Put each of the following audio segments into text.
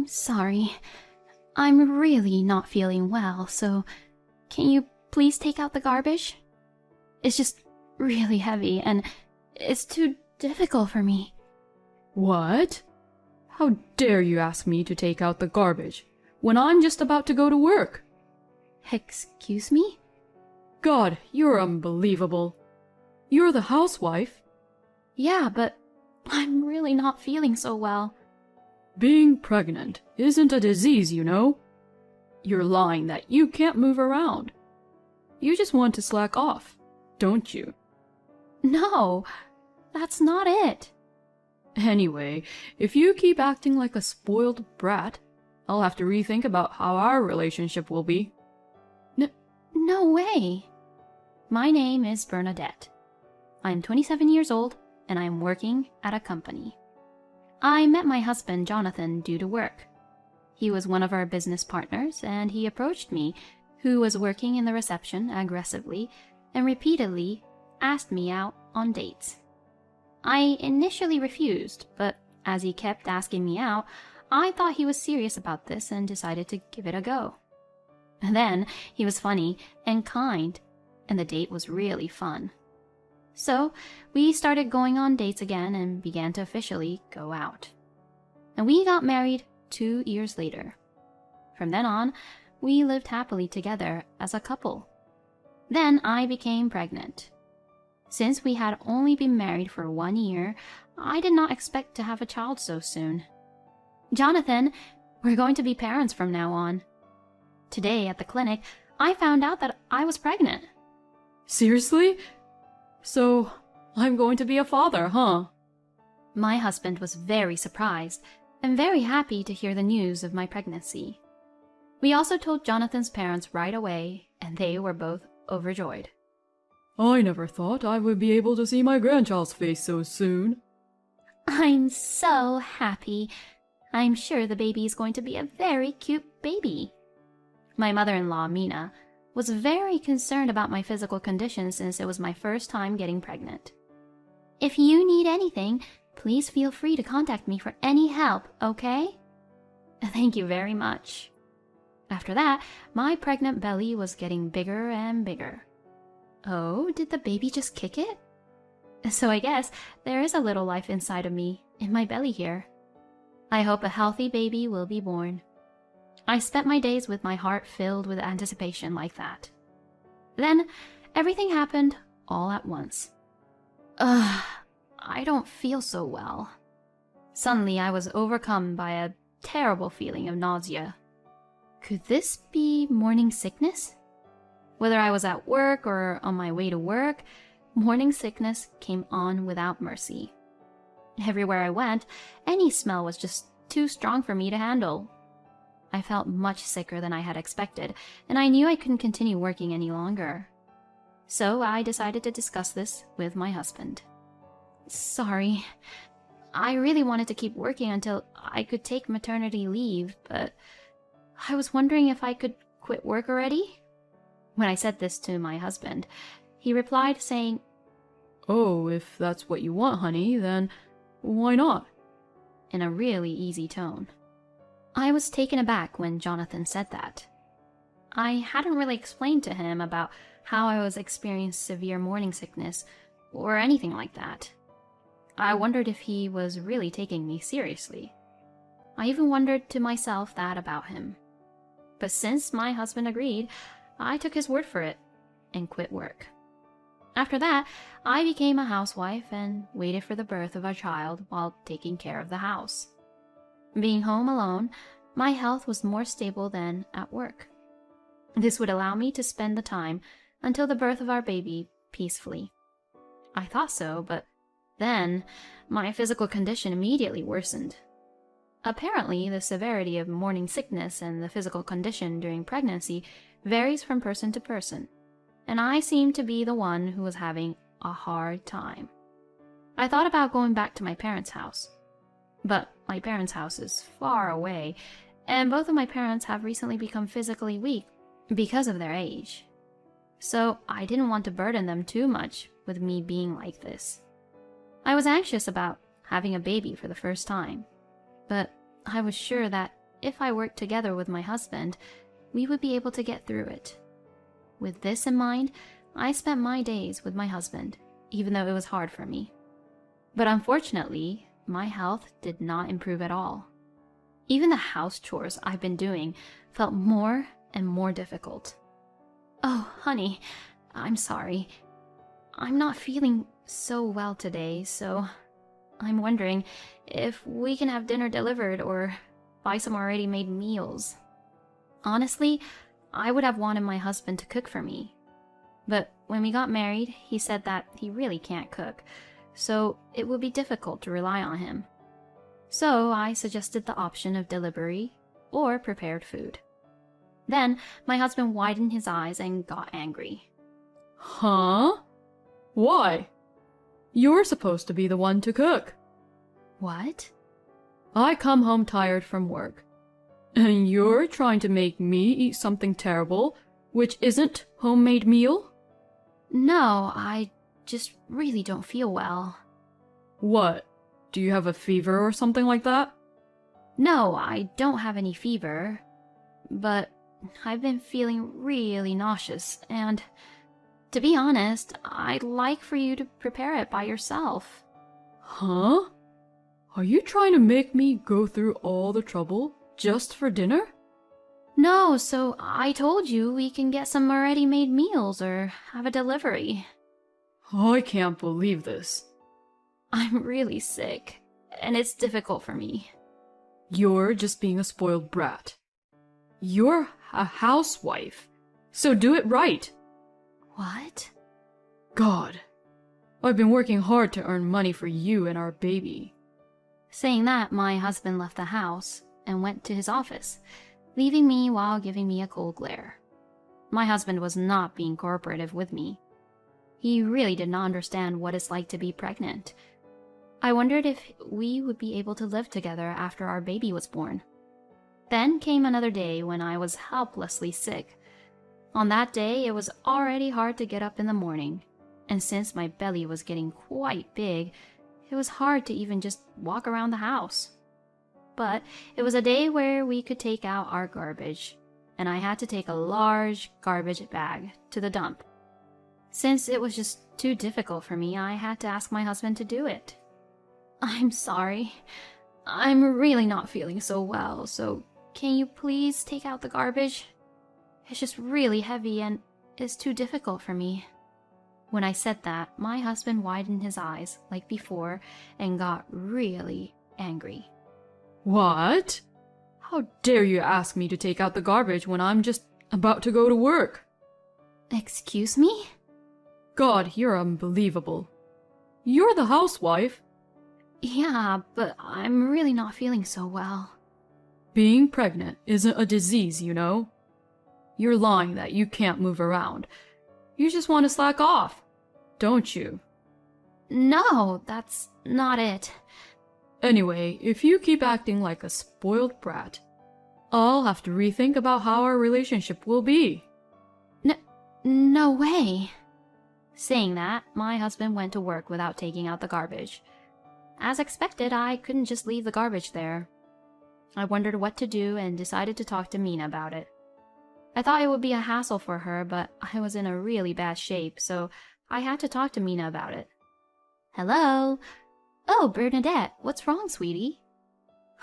I'm sorry. I'm really not feeling well, so can you please take out the garbage? It's just really heavy and it's too difficult for me. What? How dare you ask me to take out the garbage when I'm just about to go to work? Excuse me? God, you're unbelievable. You're the housewife. Yeah, but I'm really not feeling so well. Being pregnant isn't a disease, you know. You're lying that you can't move around. You just want to slack off, don't you? No, that's not it. Anyway, if you keep acting like a spoiled brat, I'll have to rethink about how our relationship will be. No way. My name is Bernadette. I'm 27 years old, and I'm working at a company. I met my husband, Jonathan, due to work. He was one of our business partners, and he approached me, who was working in the reception aggressively, and repeatedly asked me out on dates. I initially refused, but as he kept asking me out, I thought he was serious about this and decided to give it a go. Then he was funny and kind, and the date was really fun. So we started going on dates again and began to officially go out. And we got married 2 years later. From then on, we lived happily together as a couple. Then I became pregnant. Since we had only been married for 1 year, I did not expect to have a child so soon. Jonathan, we're going to be parents from now on. Today at the clinic, I found out that I was pregnant. Seriously? So, I'm going to be a father, huh? My husband was very surprised and very happy to hear the news of my pregnancy. We also told Jonathan's parents right away, and they were both overjoyed. I never thought I would be able to see my grandchild's face so soon. I'm so happy. I'm sure the baby is going to be a very cute baby. My mother-in-law, Mina, was very concerned about my physical condition since it was my first time getting pregnant. If you need anything, please feel free to contact me for any help, okay? Thank you very much. After that, my pregnant belly was getting bigger and bigger. Oh, did the baby just kick it? So I guess there is a little life inside of me, in my belly here. I hope a healthy baby will be born. I spent my days with my heart filled with anticipation like that. Then, everything happened all at once. I don't feel so well. Suddenly, I was overcome by a terrible feeling of nausea. Could this be morning sickness? Whether I was at work or on my way to work, morning sickness came on without mercy. Everywhere I went, any smell was just too strong for me to handle. I felt much sicker than I had expected, and I knew I couldn't continue working any longer. So I decided to discuss this with my husband. Sorry, I really wanted to keep working until I could take maternity leave, but I was wondering if I could quit work already? When I said this to my husband, he replied saying, "Oh, if that's what you want, honey, then why not?" in a really easy tone. I was taken aback when Jonathan said that. I hadn't really explained to him about how I was experiencing severe morning sickness or anything like that. I wondered if he was really taking me seriously. I even wondered to myself that about him. But since my husband agreed, I took his word for it and quit work. After that, I became a housewife and waited for the birth of our child while taking care of the house. Being home alone, my health was more stable than at work. This would allow me to spend the time until the birth of our baby peacefully. I thought so, but then my physical condition immediately worsened. Apparently, the severity of morning sickness and the physical condition during pregnancy varies from person to person, and I seemed to be the one who was having a hard time. I thought about going back to my parents' house, but my parents' house is far away, and both of my parents have recently become physically weak because of their age. So I didn't want to burden them too much with me being like this. I was anxious about having a baby for the first time, but I was sure that if I worked together with my husband, we would be able to get through it. With this in mind, I spent my days with my husband, even though it was hard for me. But unfortunately, my health did not improve at all. Even the house chores I've been doing felt more and more difficult. Oh, honey, I'm sorry. I'm not feeling so well today, so I'm wondering if we can have dinner delivered or buy some already made meals. Honestly, I would have wanted my husband to cook for me. But when we got married, he said that he really can't cook, so it would be difficult to rely on him. So I suggested the option of delivery or prepared food. Then my husband widened his eyes and got angry. Huh? Why? You're supposed to be the one to cook. What? I come home tired from work, and you're trying to make me eat something terrible, which isn't homemade meal? No, I just really don't feel well. What? Do you have a fever or something like that? No, I don't have any fever, but I've been feeling really nauseous, and to be honest, I'd like for you to prepare it by yourself. Huh? Are you trying to make me go through all the trouble just for dinner? No, so I told you we can get some already made meals or have a delivery. I can't believe this. I'm really sick, and it's difficult for me. You're just being a spoiled brat. You're a housewife, so do it right. What? God, I've been working hard to earn money for you and our baby. Saying that, my husband left the house and went to his office, leaving me while giving me a cold glare. My husband was not being cooperative with me. He really did not understand what it's like to be pregnant. I wondered if we would be able to live together after our baby was born. Then came another day when I was helplessly sick. On that day, it was already hard to get up in the morning, and since my belly was getting quite big, it was hard to even just walk around the house. But it was a day where we could take out our garbage, and I had to take a large garbage bag to the dump. Since it was just too difficult for me, I had to ask my husband to do it. I'm sorry. I'm really not feeling so well, so can you please take out the garbage? It's just really heavy and it's too difficult for me. When I said that, my husband widened his eyes like before and got really angry. What? How dare you ask me to take out the garbage when I'm just about to go to work? Excuse me? God, you're unbelievable. You're the housewife. Yeah, but I'm really not feeling so well. Being pregnant isn't a disease, you know. You're lying that you can't move around. You just want to slack off, don't you? No, that's not it. Anyway, if you keep acting like a spoiled brat, I'll have to rethink about how our relationship will be. No way. Saying that, my husband went to work without taking out the garbage. As expected, I couldn't just leave the garbage there. I wondered what to do and decided to talk to Mina about it. I thought it would be a hassle for her, but I was in a really bad shape, so I had to talk to Mina about it. Hello? Oh, Bernadette, what's wrong, sweetie?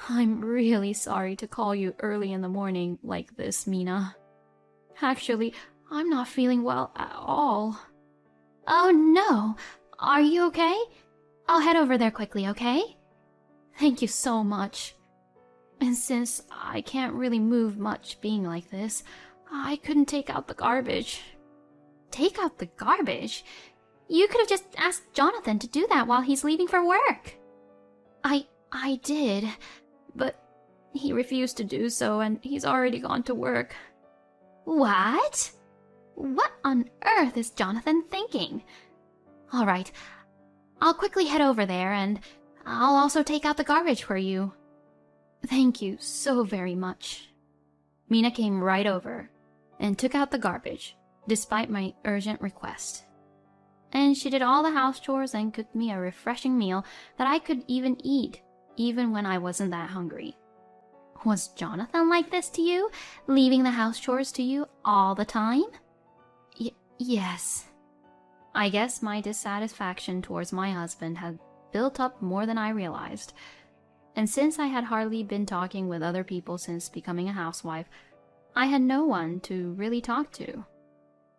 I'm really sorry to call you early in the morning like this, Mina. Actually, I'm not feeling well at all. Oh no, are you okay? I'll head over there quickly, okay? Thank you so much. And since I can't really move much being like this, I couldn't take out the garbage. Take out the garbage? You could have just asked Jonathan to do that while he's leaving for work. I did, but he refused to do so and he's already gone to work. What? What on earth is Jonathan thinking? All right, I'll quickly head over there and I'll also take out the garbage for you. Thank you so very much. Mina came right over and took out the garbage, despite my urgent request. And she did all the house chores and cooked me a refreshing meal that I could even eat, even when I wasn't that hungry. Was Jonathan like this to you, leaving the house chores to you all the time? Yes. I guess my dissatisfaction towards my husband had built up more than I realized. And since I had hardly been talking with other people since becoming a housewife, I had no one to really talk to.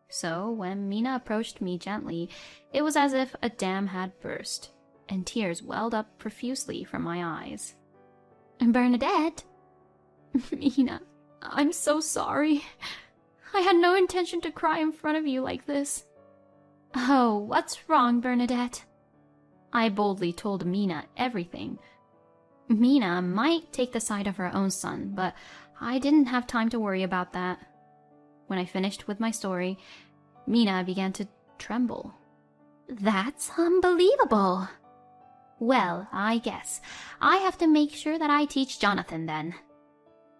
So when Mina approached me gently, it was as if a dam had burst, and tears welled up profusely from my eyes. Bernadette? Mina, I'm so sorry. I had no intention to cry in front of you like this. Oh, what's wrong, Bernadette? I boldly told Mina everything. Mina might take the side of her own son, but I didn't have time to worry about that. When I finished with my story, Mina began to tremble. That's unbelievable. Well, I guess I have to make sure that I teach Jonathan then.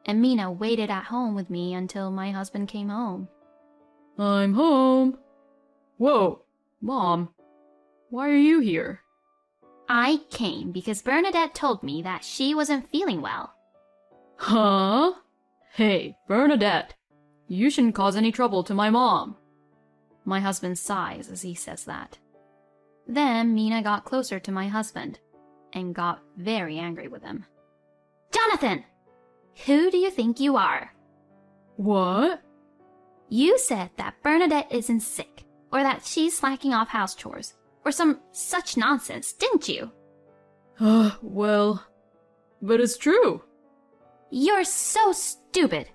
And Mina waited at home with me until my husband came home. I'm home. Whoa, Mom, why are you here? I came because Bernadette told me that she wasn't feeling well. Huh? Hey, Bernadette, you shouldn't cause any trouble to my mom. My husband sighs as he says that. Then Mina got closer to my husband and got very angry with him. Jonathan! Who do you think you are? What? You said that Bernadette isn't sick, or that she's slacking off house chores, or some such nonsense, didn't you? Well, but it's true. You're so stupid.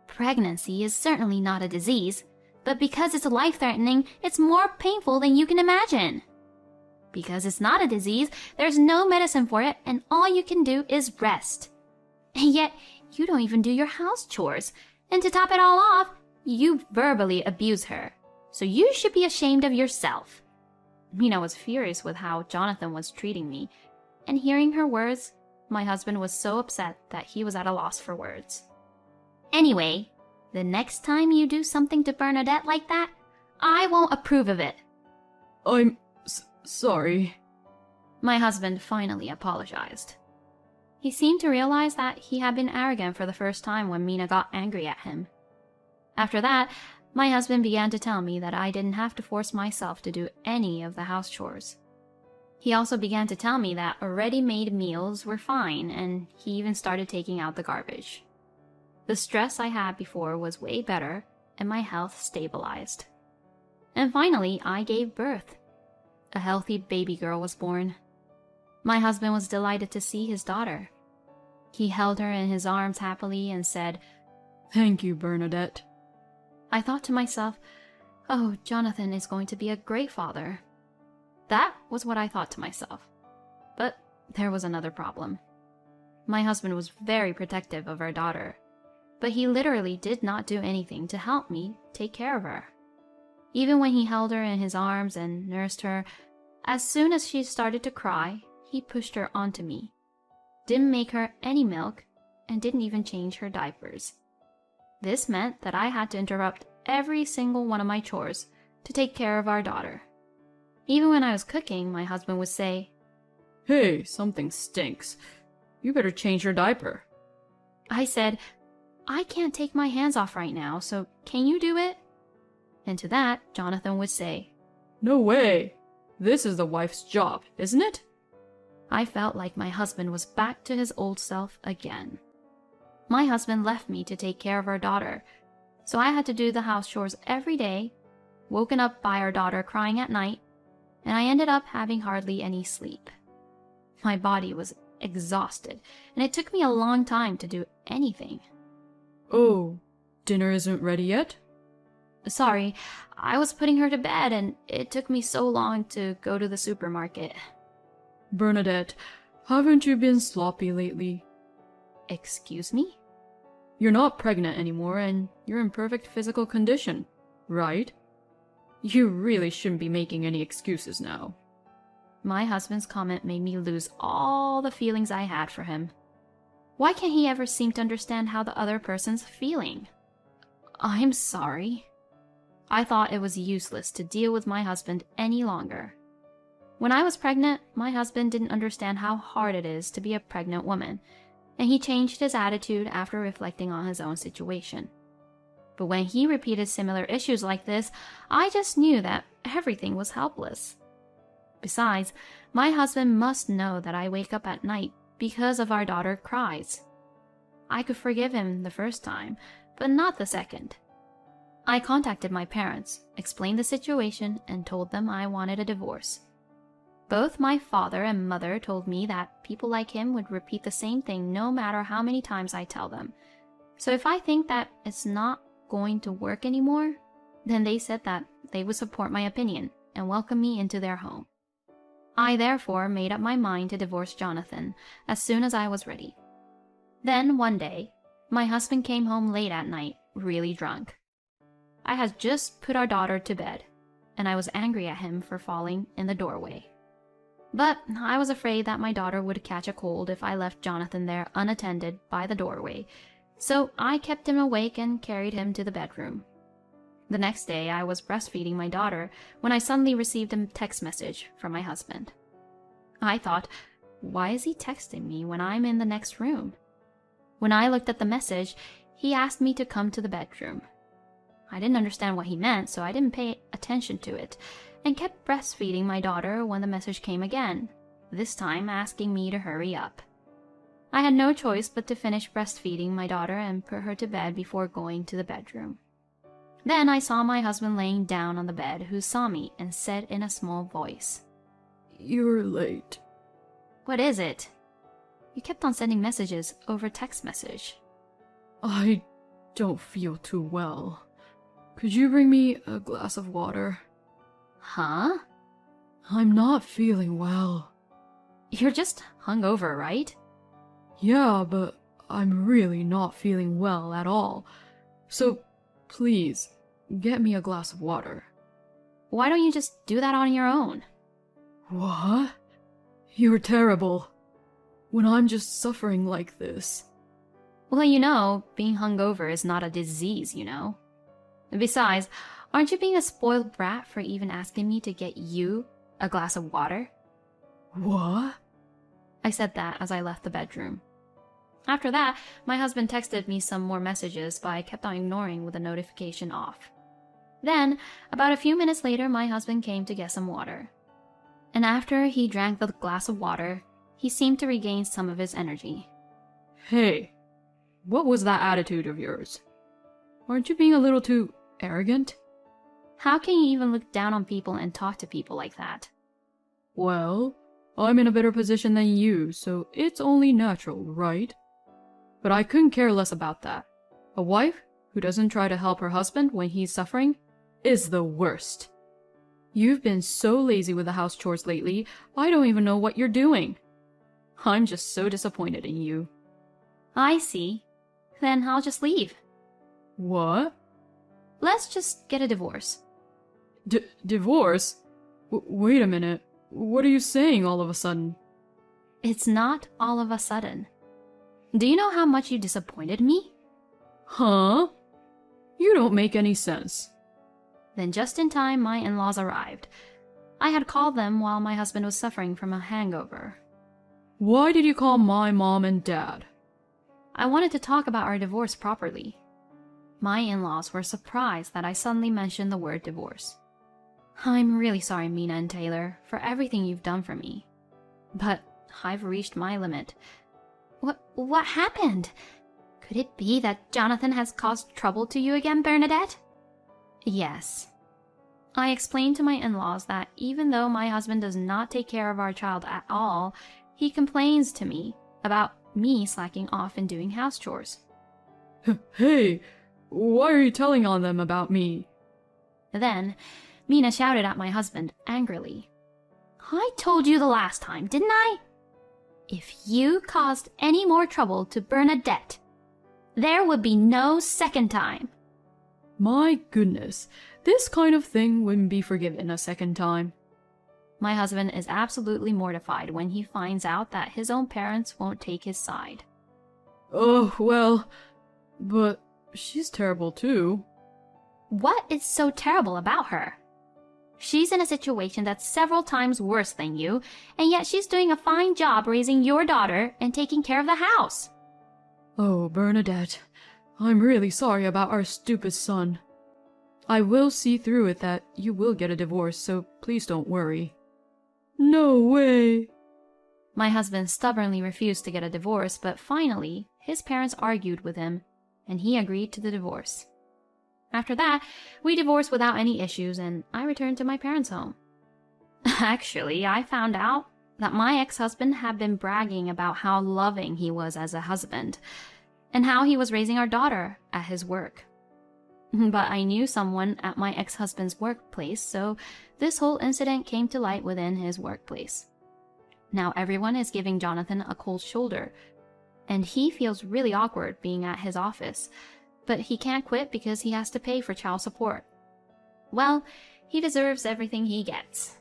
Pregnancy is certainly not a disease, but because it's life-threatening, it's more painful than you can imagine. Because it's not a disease, there's no medicine for it, and all you can do is rest. And yet, you don't even do your house chores. And to top it all off, you verbally abuse her. So you should be ashamed of yourself. Mina was furious with how Jonathan was treating me, and hearing her words, my husband was so upset that he was at a loss for words. Anyway, the next time you do something to Bernadette like that, I won't approve of it. I'm sorry. My husband finally apologized. He seemed to realize that he had been arrogant for the first time when Mina got angry at him. After that, my husband began to tell me that I didn't have to force myself to do any of the house chores. He also began to tell me that already made meals were fine, and he even started taking out the garbage. The stress I had before was way better, and my health stabilized. And finally, I gave birth. A healthy baby girl was born. My husband was delighted to see his daughter. He held her in his arms happily and said, Thank you, Bernadette. I thought to myself, oh, Jonathan is going to be a great father. That was what I thought to myself. But there was another problem. My husband was very protective of our daughter, but he literally did not do anything to help me take care of her. Even when he held her in his arms and nursed her, as soon as she started to cry, he pushed her onto me, didn't make her any milk, and didn't even change her diapers. This meant that I had to interrupt every single one of my chores to take care of our daughter. Even when I was cooking, my husband would say, Hey, something stinks. You better change your diaper. I said, I can't take my hands off right now, so can you do it? And to that, Jonathan would say, No way. This is the wife's job, isn't it? I felt like my husband was back to his old self again. My husband left me to take care of our daughter, so I had to do the house chores every day, woken up by our daughter crying at night, and I ended up having hardly any sleep. My body was exhausted, and it took me a long time to do anything. Oh, dinner isn't ready yet? Sorry, I was putting her to bed, and it took me so long to go to the supermarket. Bernadette, haven't you been sloppy lately? Excuse me? You're not pregnant anymore, and you're in perfect physical condition, right? You really shouldn't be making any excuses now. My husband's comment made me lose all the feelings I had for him. Why can't he ever seem to understand how the other person's feeling? I'm sorry. I thought it was useless to deal with my husband any longer. When I was pregnant, my husband didn't understand how hard it is to be a pregnant woman, and he changed his attitude after reflecting on his own situation. But when he repeated similar issues like this, I just knew that everything was helpless. Besides, my husband must know that I wake up at night because of our daughter cries. I could forgive him the first time, but not the second. I contacted my parents, explained the situation, and told them I wanted a divorce. Both my father and mother told me that people like him would repeat the same thing no matter how many times I tell them. So if I think that it's not going to work anymore, then they said that they would support my opinion and welcome me into their home. I therefore made up my mind to divorce Jonathan as soon as I was ready. Then one day, my husband came home late at night, really drunk. I had just put our daughter to bed, and I was angry at him for falling in the doorway. But I was afraid that my daughter would catch a cold if I left Jonathan there unattended by the doorway, so I kept him awake and carried him to the bedroom. The next day, I was breastfeeding my daughter when I suddenly received a text message from my husband. I thought, why is he texting me when I'm in the next room? When I looked at the message, he asked me to come to the bedroom. I didn't understand what he meant, so I didn't pay attention to it, and kept breastfeeding my daughter when the message came again, this time asking me to hurry up. I had no choice but to finish breastfeeding my daughter and put her to bed before going to the bedroom. Then I saw my husband laying down on the bed, who saw me and said in a small voice, "You're late." "What is it?" "You kept on sending messages over text message." "I don't feel too well. Could you bring me a glass of water?" "Huh?" "I'm not feeling well." "You're just hungover, right?" "Yeah, but I'm really not feeling well at all. So, please, get me a glass of water." "Why don't you just do that on your own?" "What? You're terrible. When I'm just suffering like this." Well, being hungover is not a disease, And besides, aren't you being a spoiled brat for even asking me to get you a glass of water? "What?" I said that as I left the bedroom. After that, my husband texted me some more messages, but I kept on ignoring with the notification off. Then, about a few minutes later, my husband came to get some water. And after he drank the glass of water, he seemed to regain some of his energy. "Hey, what was that attitude of yours? Aren't you being a little too arrogant?" How can you even look down on people and talk to people like that? "Well, I'm in a better position than you, so it's only natural, right? But I couldn't care less about that. A wife who doesn't try to help her husband when he's suffering is the worst. You've been so lazy with the house chores lately, I don't even know what you're doing. I'm just so disappointed in you." I see. Then I'll just leave. "What? Let's just get a divorce." Divorce? Wait a minute. What are you saying all of a sudden?" It's not all of a sudden. Do you know how much you disappointed me? "Huh? You don't make any sense." Then just in time, my in-laws arrived. I had called them while my husband was suffering from a hangover. "Why did you call my mom and dad?" I wanted to talk about our divorce properly. My in-laws were surprised that I suddenly mentioned the word divorce. "I'm really sorry, Mina and Taylor, for everything you've done for me. But I've reached my limit." What happened? Could it be that Jonathan has caused trouble to you again, Bernadette?" "Yes." I explained to my in-laws that even though my husband does not take care of our child at all, he complains to me about me slacking off and doing house chores. "Hey, why are you telling on them about me?" Then Mina shouted at my husband angrily. "I told you the last time, didn't I? If you caused any more trouble to Bernadette, there would be no second time." My goodness, this kind of thing wouldn't be forgiven a second time. My husband is absolutely mortified when he finds out that his own parents won't take his side. "Oh, well, but she's terrible too." What is so terrible about her? She's in a situation that's several times worse than you, and yet she's doing a fine job raising your daughter and taking care of the house. Oh, Bernadette, I'm really sorry about our stupid son. I will see through it that you will get a divorce, so please don't worry. No way! My husband stubbornly refused to get a divorce, but finally, his parents argued with him, and he agreed to the divorce. After that, we divorced without any issues, and I returned to my parents' home. Actually, I found out that my ex-husband had been bragging about how loving he was as a husband, and how he was raising our daughter at his work. But I knew someone at my ex-husband's workplace, so this whole incident came to light within his workplace. Now everyone is giving Jonathan a cold shoulder, and he feels really awkward being at his office, but he can't quit because he has to pay for child support. Well, he deserves everything he gets.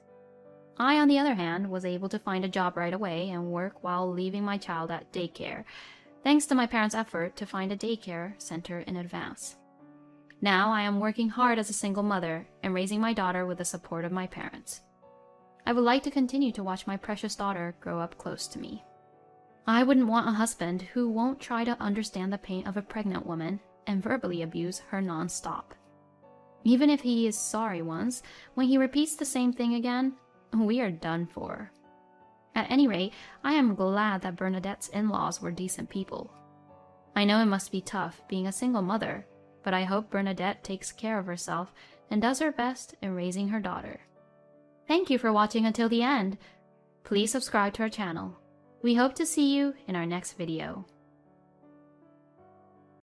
I, on the other hand, was able to find a job right away and work while leaving my child at daycare, thanks to my parents' effort to find a daycare center in advance. Now I am working hard as a single mother and raising my daughter with the support of my parents. I would like to continue to watch my precious daughter grow up close to me. I wouldn't want a husband who won't try to understand the pain of a pregnant woman and verbally abuse her non-stop. Even if he is sorry once, when he repeats the same thing again, we are done for. At any rate, I am glad that Bernadette's in-laws were decent people. I know it must be tough being a single mother, but I hope Bernadette takes care of herself and does her best in raising her daughter. Thank you for watching until the end. Please subscribe to our channel. We hope to see you in our next video.